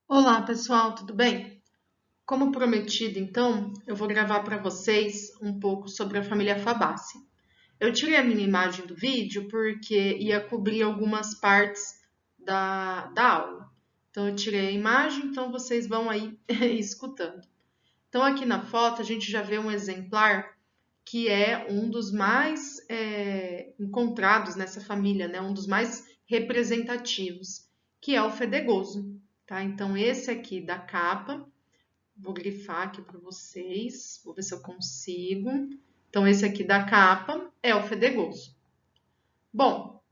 Olá, pessoal, tudo bem? Como prometido, então, eu vou gravar para vocês um pouco sobre a família Fabaceae. Eu tirei a minha imagem do vídeo porque ia cobrir algumas partes da aula. Então, eu tirei a imagem, então vocês vão aí escutando. Então, aqui na foto, a gente já vê um exemplar que é um dos mais encontrados nessa família, né? Um dos mais representativos, que é o fedegoso, tá? Então, esse aqui da capa, vou grifar aqui para vocês, vou ver se eu consigo. Então, esse aqui da capa é o fedegoso. Bom,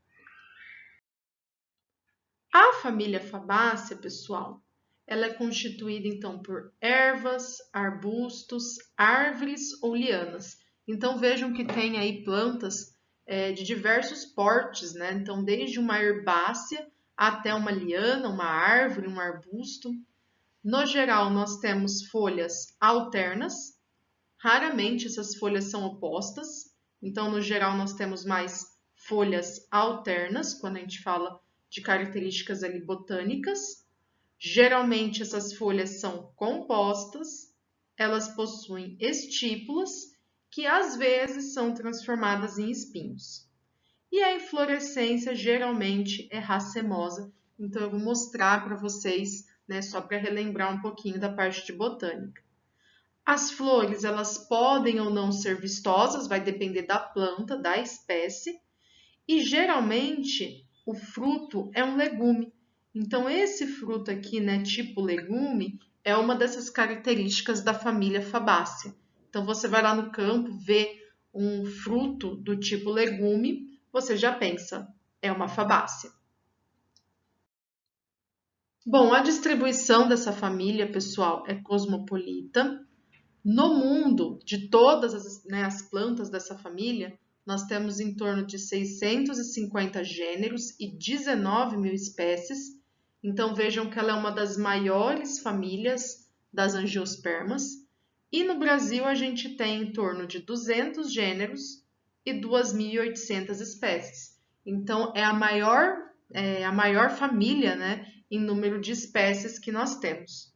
a família Fabaceae, pessoal, ela é constituída então por ervas, arbustos, árvores ou lianas. Então vejam que tem aí plantas de diversos portes, né? Então desde uma herbácea até uma liana, uma árvore, um arbusto. No geral, nós temos folhas alternas. Raramente essas folhas são opostas. Então, no geral, nós temos mais folhas alternas quando a gente fala de características ali botânicas. Geralmente essas folhas são compostas, elas possuem estípulas que às vezes são transformadas em espinhos. E a inflorescência geralmente é racemosa. Então eu vou mostrar para vocês, né, só para relembrar um pouquinho da parte de botânica. As flores, elas podem ou não ser vistosas, vai depender da planta, da espécie, e geralmente o fruto é um legume. Então, esse fruto aqui, né, tipo legume, é uma dessas características da família Fabaceae. Então, você vai lá no campo, vê um fruto do tipo legume, você já pensa, é uma Fabaceae. Bom, a distribuição dessa família, pessoal, é cosmopolita. No mundo, de todas as plantas dessa família, nós temos em torno de 650 gêneros e 19 mil espécies. Então vejam que ela é uma das maiores famílias das angiospermas. E no Brasil a gente tem em torno de 200 gêneros e 2.800 espécies. Então é a maior família, né, em número de espécies que nós temos.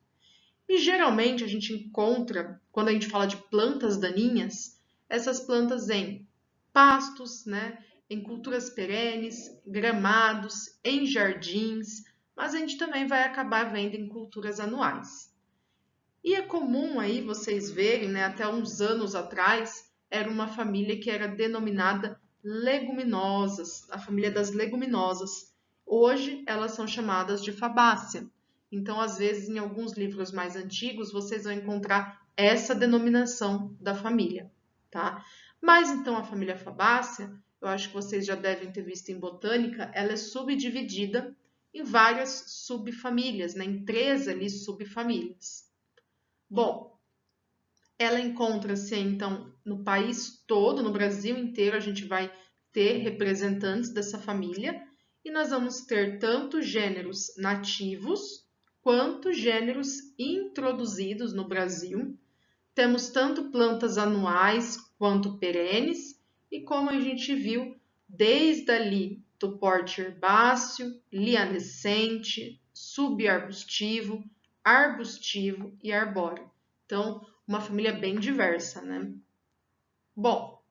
E geralmente a gente encontra, quando a gente fala de plantas daninhas, essas plantas em pastos, né, em culturas perenes, gramados, em jardins, mas a gente também vai acabar vendo em culturas anuais. E é comum aí vocês verem, né, até uns anos atrás, era uma família que era denominada leguminosas, a família das leguminosas. Hoje elas são chamadas de fabácea. Então, às vezes, em alguns livros mais antigos, vocês vão encontrar essa denominação da família, tá? Mas então a família fabácea, eu acho que vocês já devem ter visto em botânica, ela é subdividida em várias subfamílias, né? Em três ali subfamílias. Bom, ela encontra-se então no país todo, no Brasil inteiro, a gente vai ter representantes dessa família e nós vamos ter tanto gêneros nativos quanto gêneros introduzidos no Brasil. Temos tanto plantas anuais quanto perenes e como a gente viu, desde ali do porte herbáceo, lianescente, subarbustivo, arbustivo e arbóreo. Então, uma família bem diversa, né? Bom,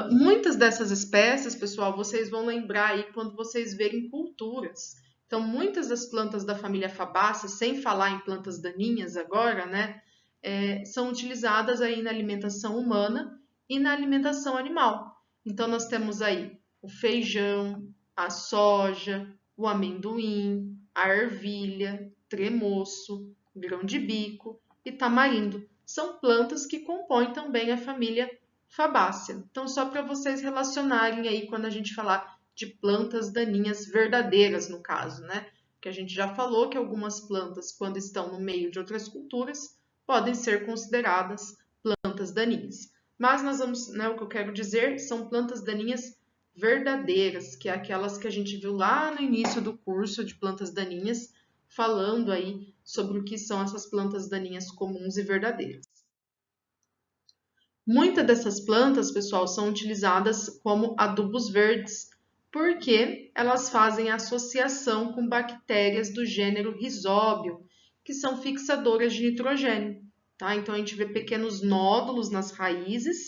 muitas dessas espécies, pessoal, vocês vão lembrar aí quando vocês verem culturas. Então, muitas das plantas da família Fabaceae, sem falar em plantas daninhas agora, né, são utilizadas aí na alimentação humana e na alimentação animal. Então, nós temos aí o feijão, a soja, o amendoim, a ervilha, tremoço, grão de bico e tamarindo. São plantas que compõem também a família Fabaceae. Então, só para vocês relacionarem aí quando a gente falar de plantas daninhas verdadeiras, no caso, né? Que a gente já falou que algumas plantas, quando estão no meio de outras culturas, podem ser consideradas plantas daninhas. Mas nós vamos, né, o que eu quero dizer são plantas daninhas verdadeiras, que é aquelas que a gente viu lá no início do curso de plantas daninhas, falando aí sobre o que são essas plantas daninhas comuns e verdadeiras. Muitas dessas plantas, pessoal, são utilizadas como adubos verdes porque elas fazem associação com bactérias do gênero Rhizobium, que são fixadoras de nitrogênio, tá? Então a gente vê pequenos nódulos nas raízes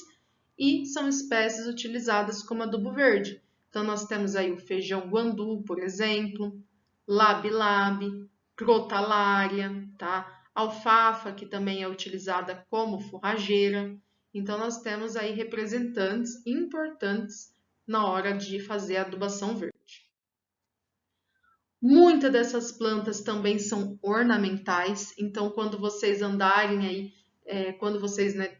e são espécies utilizadas como adubo verde. Então nós temos aí o feijão guandu, por exemplo, labi-labi, crotalária, tá? Alfafa, que também é utilizada como forrageira. Então nós temos aí representantes importantes na hora de fazer a adubação verde. Muitas dessas plantas também são ornamentais, então quando vocês andarem aí, quando vocês, né,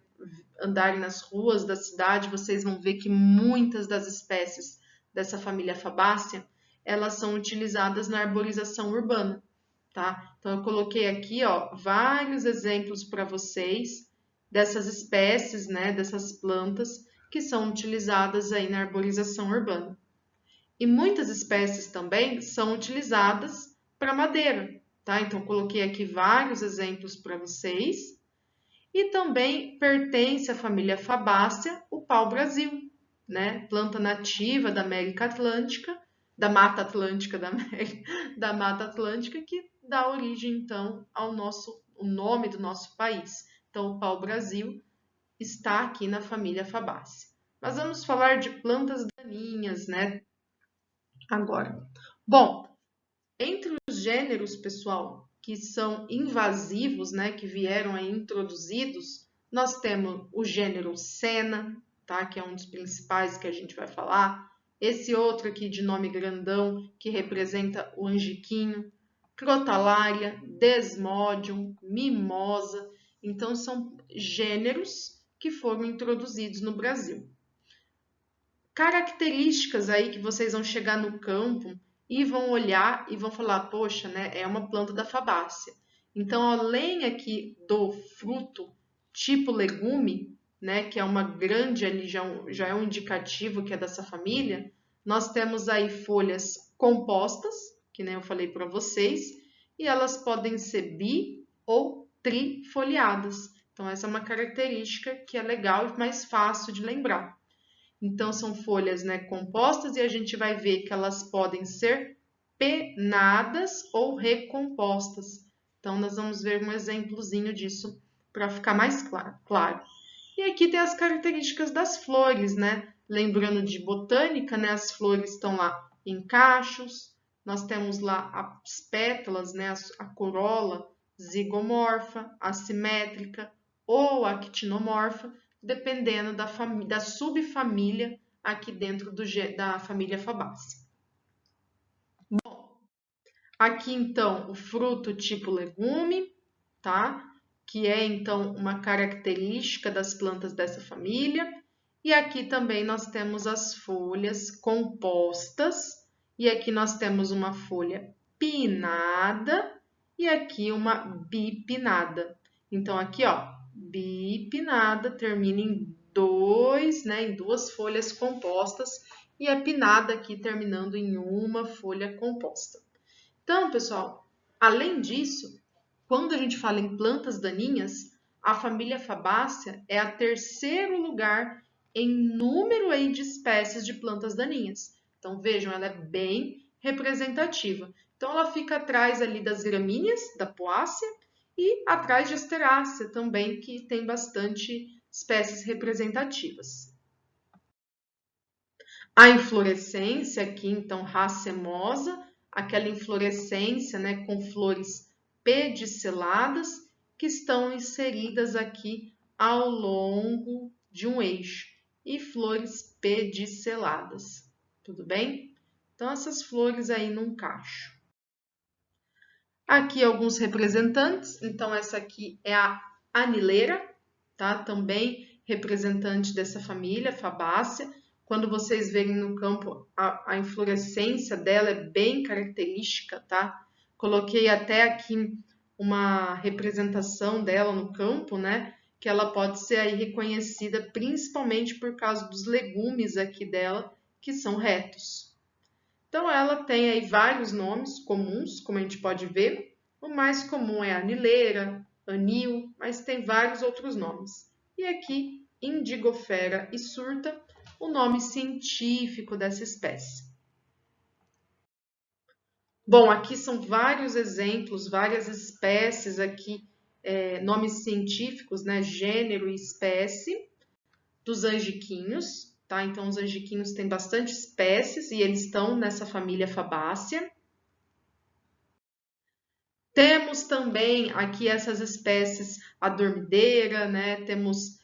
andarem nas ruas da cidade, vocês vão ver que muitas das espécies dessa família Fabaceae, elas são utilizadas na arborização urbana, tá? Então eu coloquei aqui, ó, vários exemplos para vocês dessas espécies, né, dessas plantas que são utilizadas aí na arborização urbana. E muitas espécies também são utilizadas para madeira, tá? Então coloquei aqui vários exemplos para vocês. E também pertence à família Fabaceae o pau-brasil, né? Planta nativa da América Atlântica, da Mata Atlântica da Mata Atlântica, que dá origem então ao o nome do nosso país. Então o pau-brasil está aqui na família Fabaceae. Mas vamos falar de plantas daninhas, né? Agora. Bom, entre os gêneros, pessoal, que são invasivos, né, que vieram aí introduzidos, nós temos o gênero Senna, tá, que é um dos principais que a gente vai falar. Esse outro aqui de nome grandão, que representa o angiquinho, Crotalária, Desmodium, Mimosa. Então, são gêneros que foram introduzidos no Brasil. Características aí que vocês vão chegar no campo e vão olhar e vão falar, poxa, né, é uma planta da Fabaceae. Então, além aqui do fruto tipo legume, né, que é uma grande ali, já é um indicativo que é dessa família, nós temos aí folhas compostas, que nem eu falei para vocês, e elas podem ser bi ou trifoliadas. Então, essa é uma característica que é legal e mais fácil de lembrar. Então, são folhas, né, compostas e a gente vai ver que elas podem ser pennadas ou recompostas. Então, nós vamos ver um exemplozinho disso para ficar mais claro. E aqui tem as características das flores, né? Lembrando de botânica, né, as flores estão lá em cachos, nós temos lá as pétalas, né, a corola zigomorfa, assimétrica ou actinomorfa, dependendo da subfamília aqui dentro da família Fabaceae. Bom, aqui então o fruto tipo legume, tá? Que é então uma característica das plantas dessa família. E aqui também nós temos as folhas compostas, e aqui nós temos uma folha pinnada e aqui uma bipinnada. Então aqui, ó, bipinnada termina em dois, né, em duas folhas compostas e a pinnada aqui terminando em uma folha composta. Então, pessoal, além disso, quando a gente fala em plantas daninhas, a família Fabaceae é a terceiro lugar em número aí de espécies de plantas daninhas. Então, vejam, ela é bem representativa. Então, ela fica atrás ali das gramíneas, da poácea, e atrás de Asterácea também, que tem bastante espécies representativas. A inflorescência aqui, então, racemosa, aquela inflorescência, né, com flores pediceladas que estão inseridas aqui ao longo de um eixo e flores pediceladas, tudo bem? Então, essas flores aí num cacho. Aqui alguns representantes, então essa aqui é a anileira, tá? Também representante dessa família, Fabaceae. Quando vocês verem no campo, a inflorescência dela é bem característica, tá? Coloquei até aqui uma representação dela no campo, né? Que ela pode ser aí reconhecida principalmente por causa dos legumes aqui dela, que são retos. Então, ela tem aí vários nomes comuns, como a gente pode ver. O mais comum é anileira, anil, mas tem vários outros nomes. E aqui, Indigofera hirsuta, o nome científico dessa espécie. Bom, aqui são vários exemplos, várias espécies aqui, nomes científicos, né? Gênero e espécie dos angiquinhos, tá? Então, os angiquinhos têm bastante espécies e eles estão nessa família Fabaceae. Temos também aqui essas espécies, a dormideira, né? Temos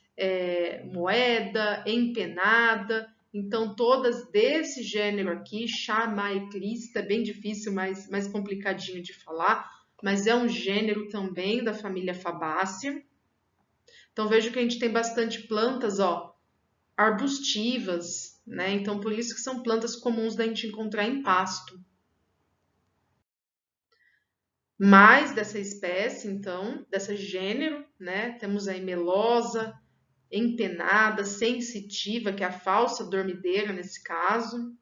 moeda, empenada, então todas desse gênero aqui, Chamaeclista, é bem difícil, mais complicadinho de falar, mas é um gênero também da família Fabaceae. Então vejo que a gente tem bastante plantas, ó, arbustivas, né? Então por isso que são plantas comuns da gente encontrar em pasto. Mais dessa espécie, então, desse gênero, né? Temos aí melosa, empenada, sensitiva, que é a falsa dormideira nesse caso.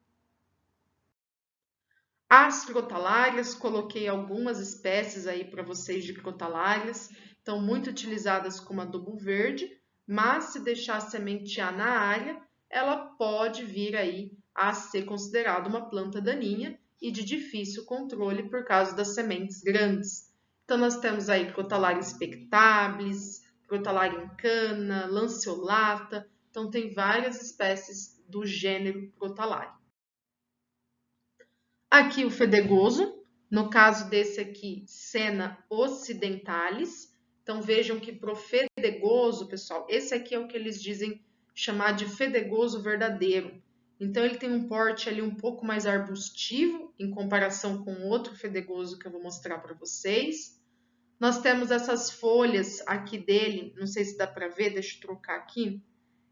As crotalárias, coloquei algumas espécies aí para vocês de crotalárias, estão muito utilizadas como adubo verde, mas se deixar sementear na área, ela pode vir aí a ser considerada uma planta daninha e de difícil controle por causa das sementes grandes. Então nós temos aí Crotalaria spectabilis, Crotalaria incana, lanceolata, então tem várias espécies do gênero Crotalaria. Aqui o fedegoso, no caso desse aqui, Senna ocidentalis. Então vejam que pro fedegoso, pessoal, esse aqui é o que eles dizem chamar de fedegoso verdadeiro. Então ele tem um porte ali um pouco mais arbustivo em comparação com outro fedegoso que eu vou mostrar para vocês. Nós temos essas folhas aqui dele, não sei se dá para ver, deixa eu trocar aqui.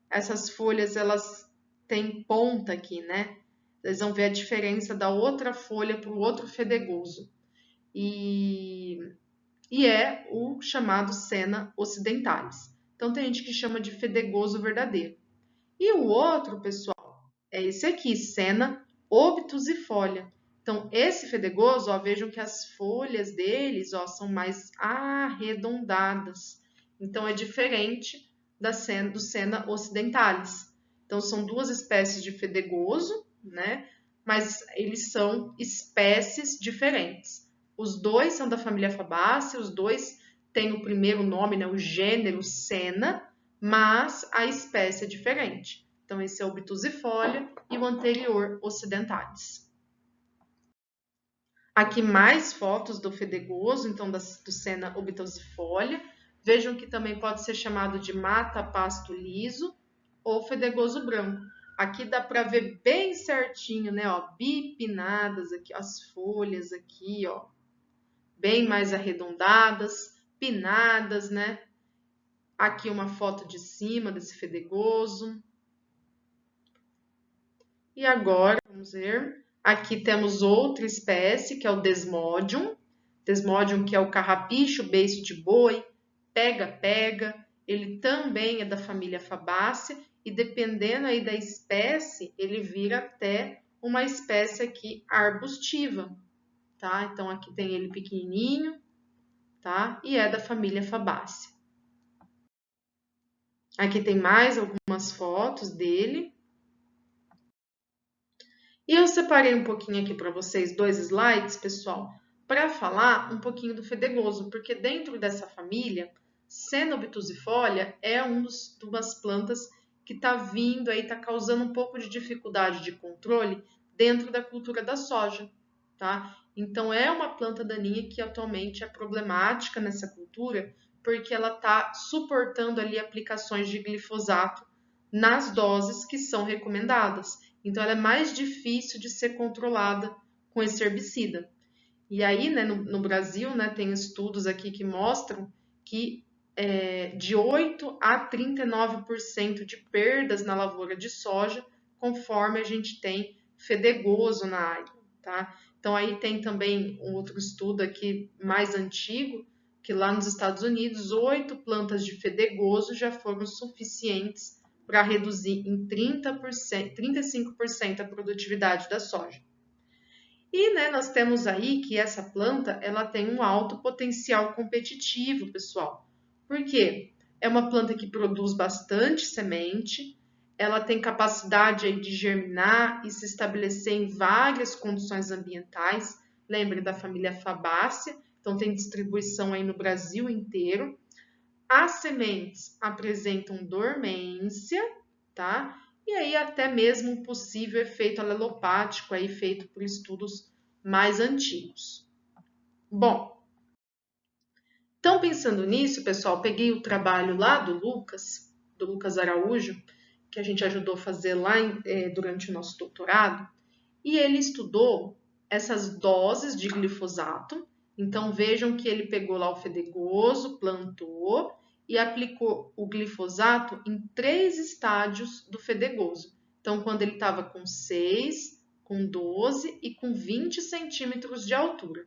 Essas folhas, elas têm ponta aqui, né? Vocês vão ver a diferença da outra folha para o outro fedegoso. E é o chamado Senna ocidentalis. Então tem gente que chama de fedegoso verdadeiro. E o outro, pessoal, é esse aqui, Senna obtusifolia. Então esse fedegoso, ó, vejam que as folhas deles, ó, são mais arredondadas. Então é diferente do Senna ocidentalis. Então são duas espécies de fedegoso, né? Mas eles são espécies diferentes. Os dois são da família Fabaceae, os dois têm o primeiro nome, né, o gênero Senna, mas a espécie é diferente. Então esse é o obtusifolia e o anterior ocidentalis. Aqui mais fotos do fedegoso, então do Senna obtusifolia. Vejam que também pode ser chamado de mata pasto liso ou fedegoso branco. Aqui dá para ver bem certinho, né, ó, bipinadas aqui, as folhas aqui, ó, bem mais arredondadas, pinadas, né? Aqui uma foto de cima desse fedegoso. E agora, vamos ver, aqui temos outra espécie, que é o Desmodium. Desmodium, que é o carrapicho, beiço de boi, pega-pega. Ele também é da família Fabaceae e dependendo aí da espécie, ele vira até uma espécie aqui arbustiva, tá? Então aqui tem ele pequenininho, tá? E é da família Fabaceae. Aqui tem mais algumas fotos dele. E eu separei um pouquinho aqui para vocês, 2 slides, pessoal, para falar um pouquinho do fedegoso, porque dentro dessa família, Senna obtusifolia é umas plantas que está vindo aí, está causando um pouco de dificuldade de controle dentro da cultura da soja, tá? Então é uma planta daninha que atualmente é problemática nessa cultura, porque ela está suportando ali aplicações de glifosato nas doses que são recomendadas. Então, ela é mais difícil de ser controlada com esse herbicida. E aí, né, no Brasil, né, tem estudos aqui que mostram que de 8 a 39% de perdas na lavoura de soja, conforme a gente tem fedegoso na área, tá? Então, aí tem também um outro estudo aqui mais antigo, que lá nos Estados Unidos, 8 plantas de fedegoso já foram suficientes para reduzir em 30%, 35% a produtividade da soja. E, né, nós temos aí que essa planta ela tem um alto potencial competitivo, pessoal. Por quê? É uma planta que produz bastante semente, ela tem capacidade aí de germinar e se estabelecer em várias condições ambientais. lembre da família Fabácea, então tem distribuição aí no Brasil inteiro. As sementes apresentam dormência, tá? E aí até mesmo um possível efeito alelopático aí feito por estudos mais antigos. Bom, então pensando nisso, pessoal, peguei o trabalho lá do Lucas Araújo, que a gente ajudou a fazer lá durante o nosso doutorado, e ele estudou essas doses de glifosato. Então vejam que ele pegou lá o fedegoso, plantou e aplicou o glifosato em 3 estádios do fedegoso. Então, quando ele estava com 6, com 12 e com 20 centímetros de altura.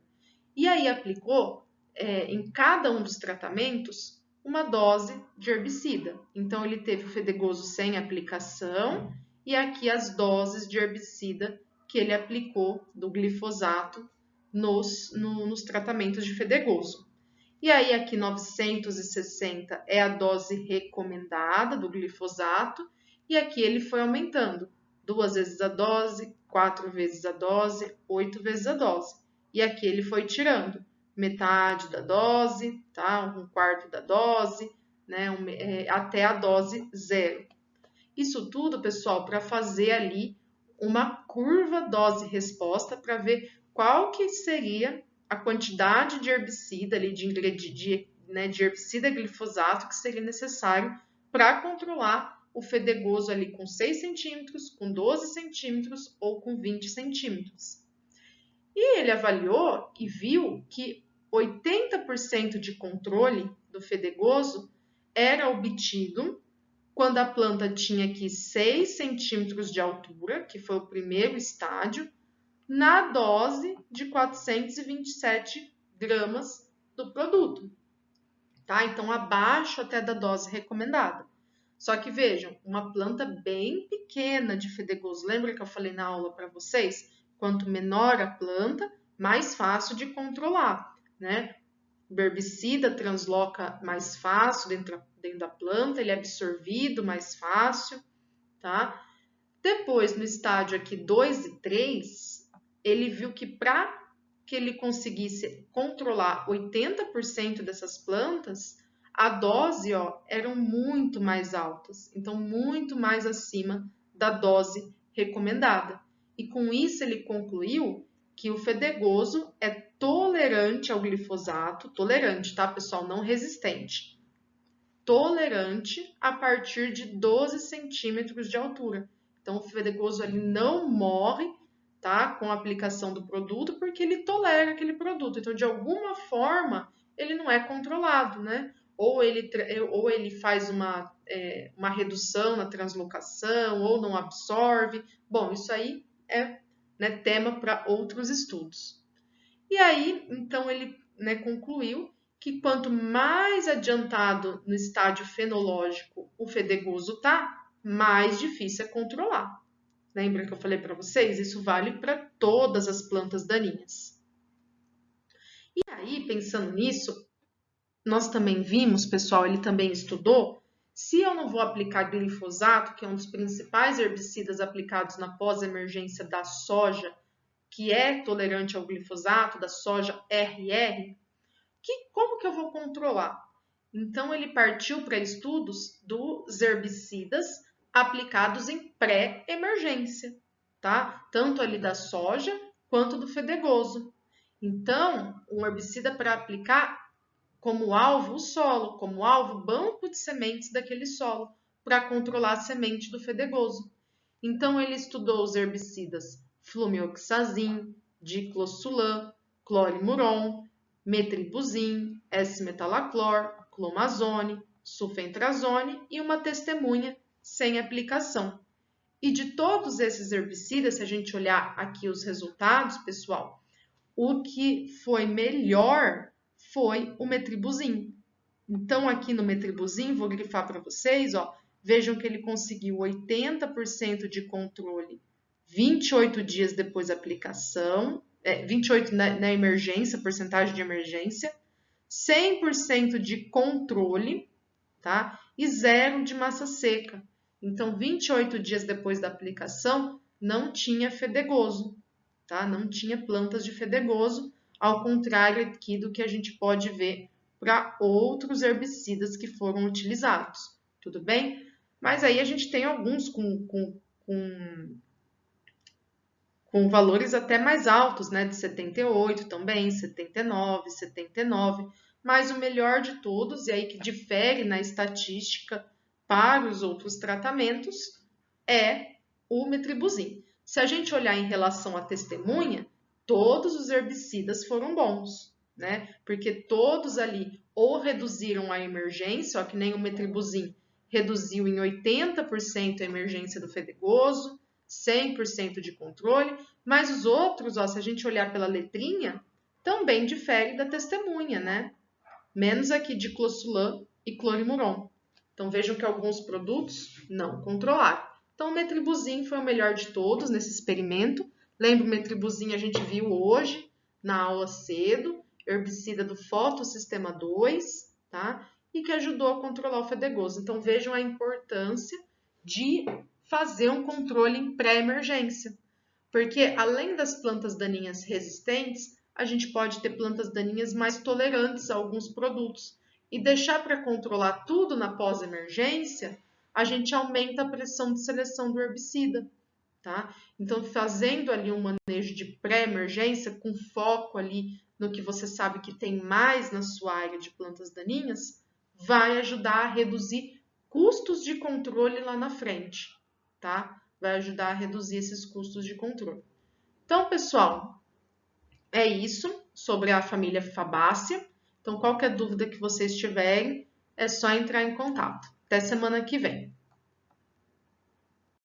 E aí aplicou em cada um dos tratamentos uma dose de herbicida. Então, ele teve o fedegoso sem aplicação e aqui as doses de herbicida que ele aplicou do glifosato nos tratamentos de fedegoso. E aí aqui 960 é a dose recomendada do glifosato e aqui ele foi aumentando 2 vezes a dose, 4 vezes a dose, 8 vezes a dose. E aqui ele foi tirando metade da dose, tá? 1/4 da dose, né? Até a dose 0. Isso tudo, pessoal, para fazer ali uma curva dose-resposta para ver qual que seria a quantidade de herbicida ali, de herbicida glifosato que seria necessário para controlar o fedegoso ali com 6 centímetros, com 12 centímetros ou com 20 centímetros. E ele avaliou e viu que 80% de controle do fedegoso era obtido quando a planta tinha aqui 6 centímetros de altura, que foi o primeiro estádio, na dose de 427 gramas do produto, tá? Então, abaixo até da dose recomendada. Só que vejam, uma planta bem pequena de fedegoso. Lembra que eu falei na aula para vocês? Quanto menor a planta, mais fácil de controlar, né? O herbicida transloca mais fácil dentro da planta, ele é absorvido mais fácil, tá? Depois, no estádio aqui 2 e 3, ele viu que para que ele conseguisse controlar 80% dessas plantas, a dose, eram muito mais altas, então muito mais acima da dose recomendada. E com isso ele concluiu que o fedegoso é tolerante ao glifosato, tolerante, tá, pessoal? Não resistente. Tolerante a partir de 12 centímetros de altura. Então, o fedegoso ele não morre, tá, com a aplicação do produto, porque ele tolera aquele produto. Então, de alguma forma, ele não é controlado, né? Ou ele faz uma redução na translocação, ou não absorve. Bom, isso aí é, né, tema para outros estudos. E aí, então, ele, né, concluiu que quanto mais adiantado no estádio fenológico o fedegoso está, mais difícil é controlar. Lembra que eu falei para vocês? Isso vale para todas as plantas daninhas. E aí, pensando nisso, nós também vimos, pessoal, ele também estudou, se eu não vou aplicar glifosato, que é um dos principais herbicidas aplicados na pós-emergência da soja, que é tolerante ao glifosato, da soja RR, como que eu vou controlar? Então, ele partiu para estudos dos herbicidas aplicados em pré-emergência, tá? Tanto ali da soja quanto do fedegoso. Então, um herbicida para aplicar como alvo o solo, como alvo o banco de sementes daquele solo, para controlar a semente do fedegoso. Então, ele estudou os herbicidas flumioxazin, diclosulam, clorimuron, metribuzin, S-metalaclor, clomazone, sulfentrazone e uma testemunha sem aplicação. E de todos esses herbicidas, se a gente olhar aqui os resultados, pessoal, o que foi melhor foi o metribuzin. Então, aqui no metribuzin, vou grifar para vocês, vejam que ele conseguiu 80% de controle 28 dias depois da aplicação, 28 na emergência, porcentagem de emergência, 100% de controle, tá? E 0 de massa seca. Então, 28 dias depois da aplicação, não tinha fedegoso, tá? Não tinha plantas de fedegoso, ao contrário aqui do que a gente pode ver para outros herbicidas que foram utilizados, tudo bem? Mas aí a gente tem alguns com valores até mais altos, né? De 78 também, 79, 79. Mas o melhor de todos, e aí que difere na estatística para os outros tratamentos, é o metribuzin. Se a gente olhar em relação à testemunha, todos os herbicidas foram bons, né? Porque todos ali ou reduziram a emergência, ó, que nem o metribuzin reduziu em 80% a emergência do fedegoso, 100% de controle, mas os outros, ó, se a gente olhar pela letrinha, também difere da testemunha, né? Menos aqui de closulam e clorimuron. Então vejam que alguns produtos não controlaram. Então o metribuzin foi o melhor de todos nesse experimento. Lembra, o metribuzin a gente viu hoje na aula cedo, herbicida do fotossistema 2, tá? E que ajudou a controlar o fedegoso. Então vejam a importância de fazer um controle em pré-emergência. Porque além das plantas daninhas resistentes, a gente pode ter plantas daninhas mais tolerantes a alguns produtos. E deixar para controlar tudo na pós-emergência, a gente aumenta a pressão de seleção do herbicida, tá? Então, fazendo ali um manejo de pré-emergência, com foco ali no que você sabe que tem mais na sua área de plantas daninhas, vai ajudar a reduzir custos de controle lá na frente, tá? Vai ajudar a reduzir esses custos de controle. Então, pessoal, é isso sobre a família Fabácea. Então, qualquer dúvida que vocês tiverem, é só entrar em contato. Até semana que vem.